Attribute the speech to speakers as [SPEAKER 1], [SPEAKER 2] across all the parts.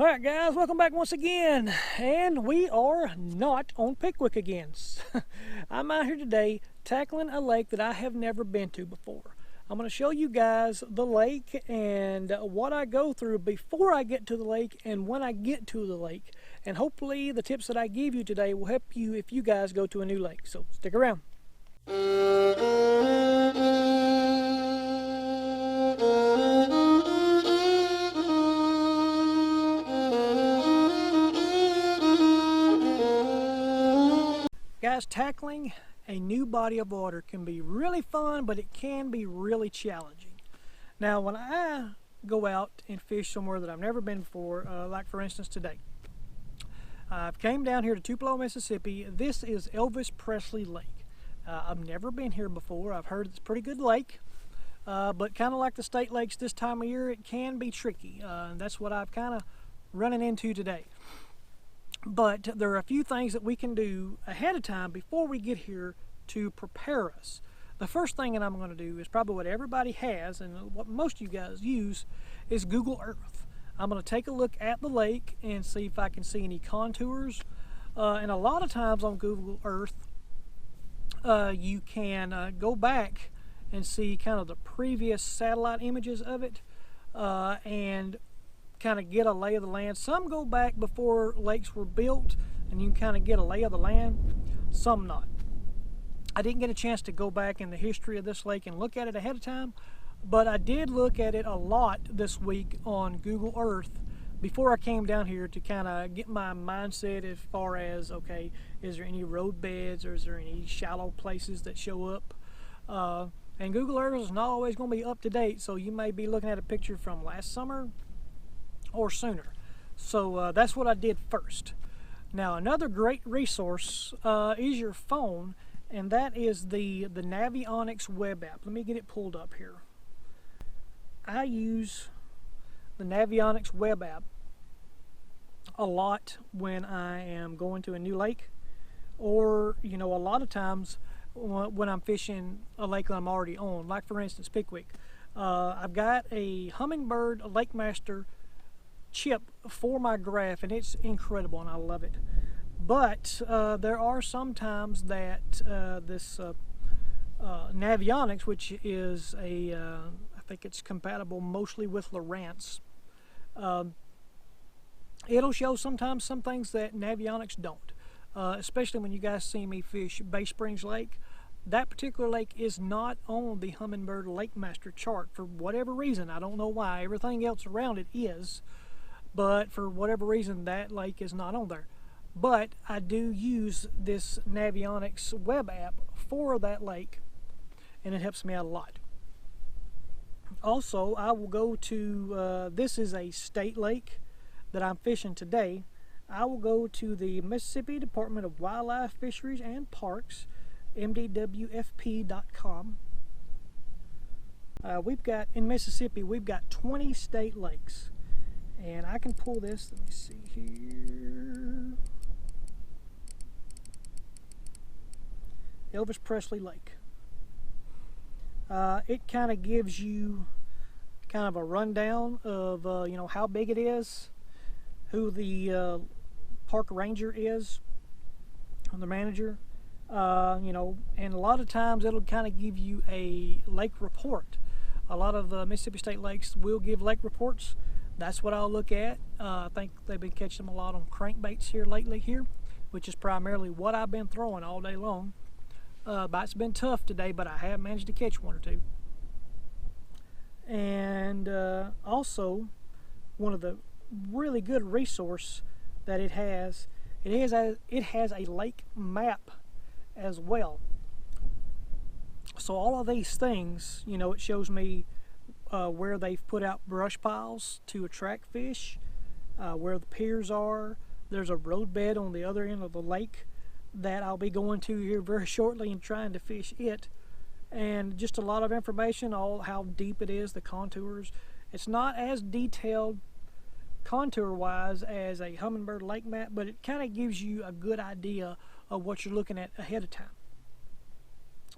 [SPEAKER 1] Alright guys, welcome back once again, and we are not on Pickwick again. I'm out here today tackling a lake that I have never been to before. I'm going to show you guys the lake and what I go through before I get to the lake and when I get to the lake. And hopefully the tips that I give you today will help you if you guys go to a new lake, so stick around. Guys, tackling a new body of water can be really fun, but it can be really challenging. Now, when I go out and fish somewhere that I've never been before, like for instance today, I've came down here to Tupelo, Mississippi. This is Elvis Presley Lake. I've never been here before. I've heard it's a pretty good lake, but kind of like the state lakes this time of year, it can be tricky. And that's what I've kind of running into today. But there are a few things that we can do ahead of time before we get here to prepare us. The first thing that I'm going to do is probably what everybody has and what most of you guys use is Google Earth. I'm going to take a look at the lake and see if I can see any contours. And a lot of times on Google Earth, you can go back and see kind of the previous satellite images of it and kind of get a lay of the land. Some go back before lakes were built and you can kind of get a lay of the land, some not. I didn't get a chance to go back in the history of this lake and look at it ahead of time, but I did look at it a lot this week on Google Earth before I came down here to kind of get my mindset as far as, okay, is there any road beds or is there any shallow places that show up? And Google Earth is not always going to be up to date, so you may be looking at a picture from last summer or sooner. So that's what I did first. Now another great resource is your phone, and that is the Navionics web app. Let me get it pulled up here. I use the Navionics web app a lot when I am going to a new lake, or a lot of times when I'm fishing a lake that I'm already on, like for instance Pickwick. I've got a Humminbird Lake Master chip for my graph, and it's incredible and I love it. But there are some times that this Navionics, which is I think it's compatible mostly with Lowrance, it'll show sometimes some things that Navionics don't, especially when you guys see me fish Bay Springs Lake. That particular lake is not on the Humminbird Lake Master chart for whatever reason. I don't know why. Everything else around it is, but for whatever reason that lake is not on there. But I do use this Navionics web app for that lake, and it helps me out a lot. Also, I will go to, this is a state lake that I'm fishing today. I will go to the Mississippi Department of Wildlife, Fisheries and Parks, mdwfp.com. We've got, in Mississippi, we've got 20 state lakes. And I can pull this, let me see here. Elvis Presley Lake. It kind of gives you kind of a rundown of how big it is, who the park ranger is, or the manager, and a lot of times it'll kind of give you a lake report. A lot of Mississippi State lakes will give lake reports. That's what I'll look at. I think they've been catching them a lot on crankbaits here lately which is primarily what I've been throwing all day long. It's been tough today, but I have managed to catch one or two. And also, one of the really good resource that it has a lake map as well. So all of these things, it shows me where they've put out brush piles to attract fish, where the piers are. There's a roadbed on the other end of the lake that I'll be going to here very shortly and trying to fish it. And just a lot of information, all how deep it is, the contours. It's not as detailed contour-wise as a Humminbird lake map, but it kind of gives you a good idea of what you're looking at ahead of time.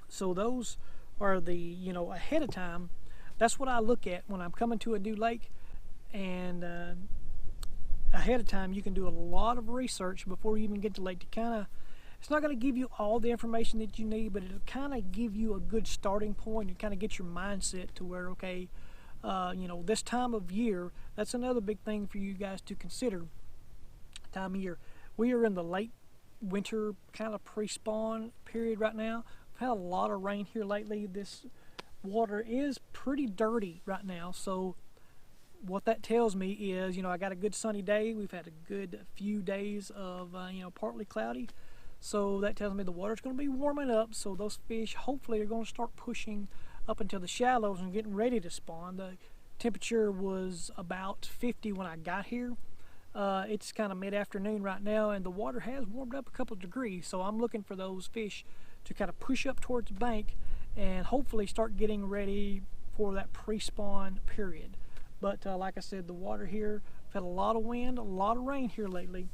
[SPEAKER 1] So those are the, ahead of time. That's what I look at when I'm coming to a new lake, and ahead of time, you can do a lot of research before you even get to lake to kind of, it's not going to give you all the information that you need, but it'll kind of give you a good starting point and kind of get your mindset to where, okay, you know, this time of year, that's another big thing for you guys to consider. Time of year. We are in the late winter kind of pre-spawn period right now. We've had a lot of rain here lately. This water is pretty dirty right now, so what that tells me is, you know, I got a good sunny day. We've had a good few days of, you know, partly cloudy. So that tells me the water's going to be warming up. So those fish hopefully are going to start pushing up into the shallows and getting ready to spawn. The temperature was about 50 when I got here. It's kind of mid-afternoon right now, and the water has warmed up a couple of degrees. So I'm looking for those fish to kind of push up towards the bank and hopefully start getting ready for that pre-spawn period. But like I said, the water here, we've had a lot of wind, a lot of rain here lately.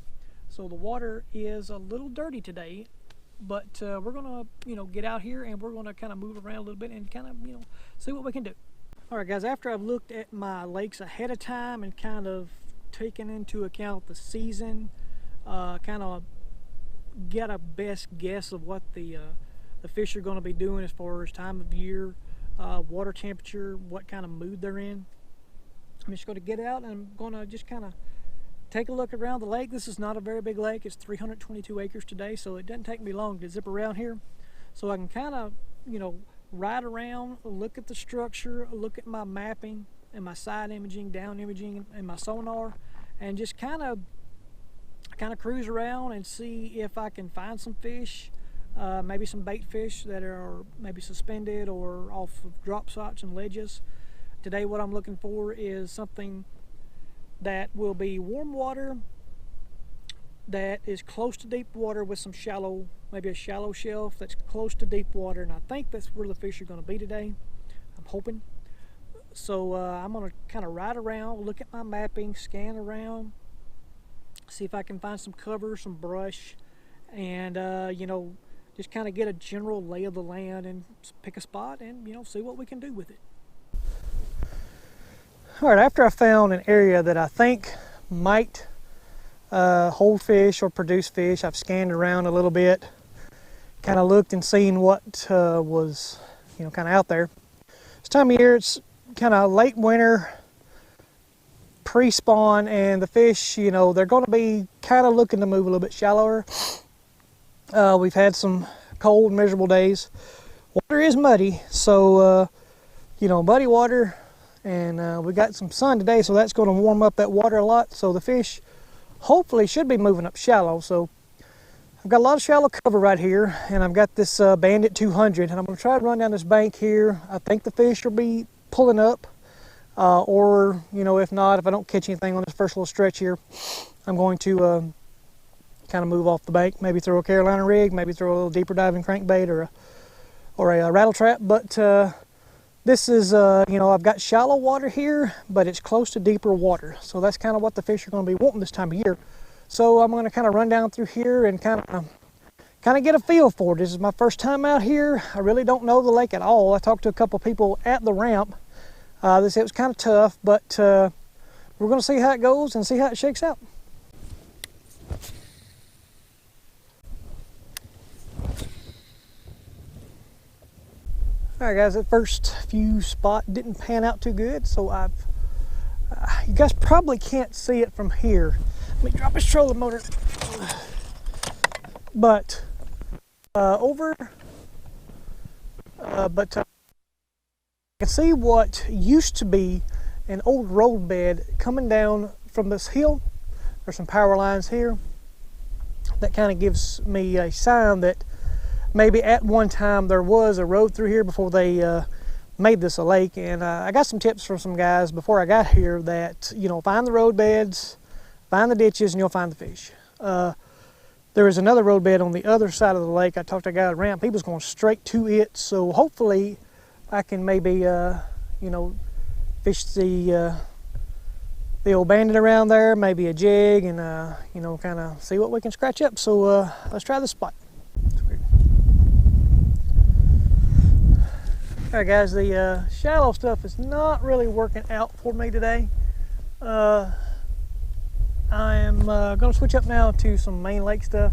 [SPEAKER 1] So the water is a little dirty today, but we're gonna, you know, get out here and we're gonna kind of move around a little bit and kind of, you know, see what we can do. All right, guys, after I've looked at my lakes ahead of time and kind of taken into account the season, kind of get a best guess of what the fish are going to be doing as far as time of year, water temperature, what kind of mood they're in. I'm just going to get out and I'm going to just kind of take a look around the lake. This is not a very big lake. It's 322 acres today, so it doesn't take me long to zip around here. So I can kind of, you know, ride around, look at the structure, look at my mapping and my side imaging, down imaging, and my sonar, and just kind of cruise around and see if I can find some fish, maybe some bait fish that are maybe suspended or off of drop spots and ledges. Today what I'm looking for is something that will be warm water that is close to deep water with some shallow, maybe a shallow shelf that's close to deep water, and I think that's where the fish are going to be today. I'm hoping. So I'm going to kind of ride around, look at my mapping, scan around, see if I can find some cover, some brush, and you know, just kind of get a general lay of the land and pick a spot and, you know, see what we can do with it. All right, after I found an area that I think might hold fish or produce fish, I've scanned around a little bit, kind of looked and seen what was, you know, kind of out there. This time of year, it's kind of late winter, pre-spawn, and the fish, you know, they're going to be kind of looking to move a little bit shallower. We've had some cold, miserable days. Water is muddy, so, you know, muddy water. And we got some sun today, so that's going to warm up that water a lot. So the fish hopefully should be moving up shallow. So I've got a lot of shallow cover right here, and I've got this Bandit 200, and I'm going to try to run down this bank here. I think the fish will be pulling up, or, you know, if not, if I don't catch anything on this first little stretch here, I'm going to kind of move off the bank, maybe throw a Carolina rig, maybe throw a little deeper diving crankbait or a rattle trap. But this is, you know, I've got shallow water here, but it's close to deeper water. So that's kind of what the fish are going to be wanting this time of year. So I'm going to kind of run down through here and kind of get a feel for it. This is my first time out here. I really don't know the lake at all. I talked to a couple people at the ramp. They said it was kind of tough, but we're going to see how it goes and see how it shakes out. All right, guys, that first few spot didn't pan out too good, so you guys probably can't see it from here. Let me drop this trolling motor. But I can see what used to be an old road bed coming down from this hill. There's some power lines here. That kind of gives me a sign that maybe at one time there was a road through here before they made this a lake. And I got some tips from some guys before I got here that, you know, find the road beds, find the ditches, and you'll find the fish. There is another road bed on the other side of the lake. I talked to a guy at the ramp. He was going straight to it. So hopefully I can maybe, you know, fish the old bandit around there, maybe a jig, and, you know, kind of see what we can scratch up. So let's try this spot. All right, guys, the shallow stuff is not really working out for me today. I I'm going to switch up now to some main lake stuff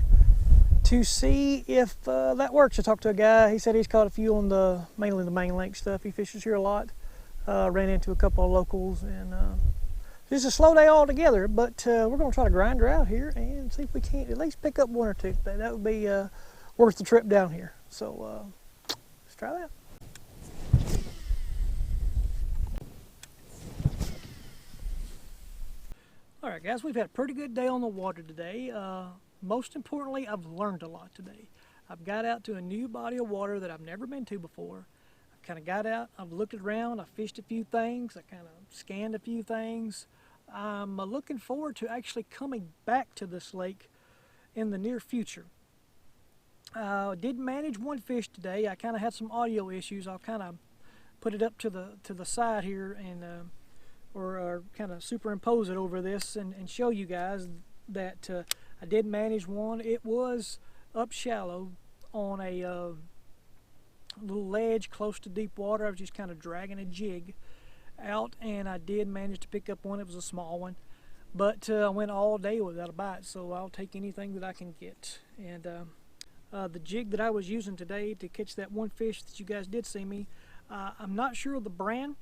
[SPEAKER 1] to see if that works. I talked to a guy. He said he's caught a few on mainly the main lake stuff. He fishes here a lot. Ran into a couple of locals, and it's a slow day altogether, but we're going to try to grind her out here and see if we can't at least pick up one or two today. That would be worth the trip down here. So let's try that. All right, guys, we've had a pretty good day on the water today. Most importantly, I've learned a lot today. I've got out to a new body of water that I've never been to before. I've kind of got out, I've looked around, I fished a few things, I kind of scanned a few things. I'm looking forward to actually coming back to this lake in the near future. I did manage one fish today. I kind of had some audio issues. I'll kind of put it up to the side here and or kind of superimpose it over this and show you guys that I did manage one. It was up shallow on a little ledge close to deep water. I was just kind of dragging a jig out, and I did manage to pick up one. It was a small one, but I went all day without a bite, so I'll take anything that I can get. And the jig that I was using today to catch that one fish that you guys did see me, I'm not sure of the brand.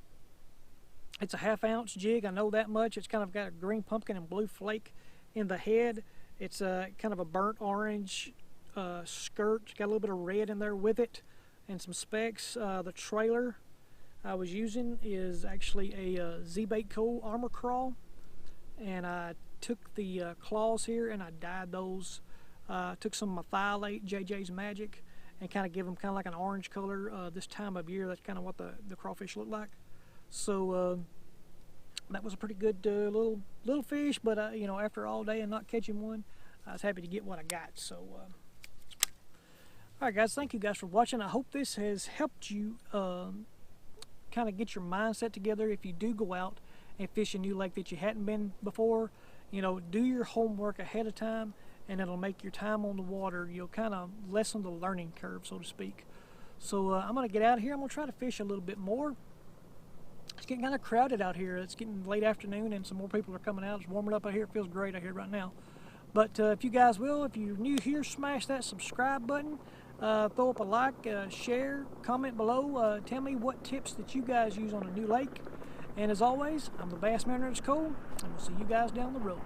[SPEAKER 1] It's a 1/2 ounce jig, I know that much. It's kind of got a green pumpkin and blue flake in the head. It's kind of a burnt orange skirt. It's got a little bit of red in there with it and some specks. The trailer I was using is actually a Z-Bait Co. Armor Crawl, and I took the claws here and I dyed those. Took some methylate, JJ's Magic, and kind of give them kind of like an orange color. This time of year, that's kind of what the crawfish look like. So that was a pretty good little fish, but you know, after all day and not catching one, I was happy to get what I got. So all right, guys, thank you guys for watching. I hope this has helped you kind of get your mindset together if you do go out and fish a new lake that you hadn't been before. You know, do your homework ahead of time, and it'll make your time on the water, you'll kind of lessen the learning curve, so to speak. So I'm going to get out of here. I'm going to try to fish a little bit more. It's getting kind of crowded out here. It's getting late afternoon and some more people are coming out. It's warming up out here. It feels great out here right now. But if you guys will, if you're new here, smash that subscribe button. Throw up a like, share, comment below. Tell me what tips that you guys use on a new lake. And as always, I'm the Bass Man, Ernest, and we'll see you guys down the road.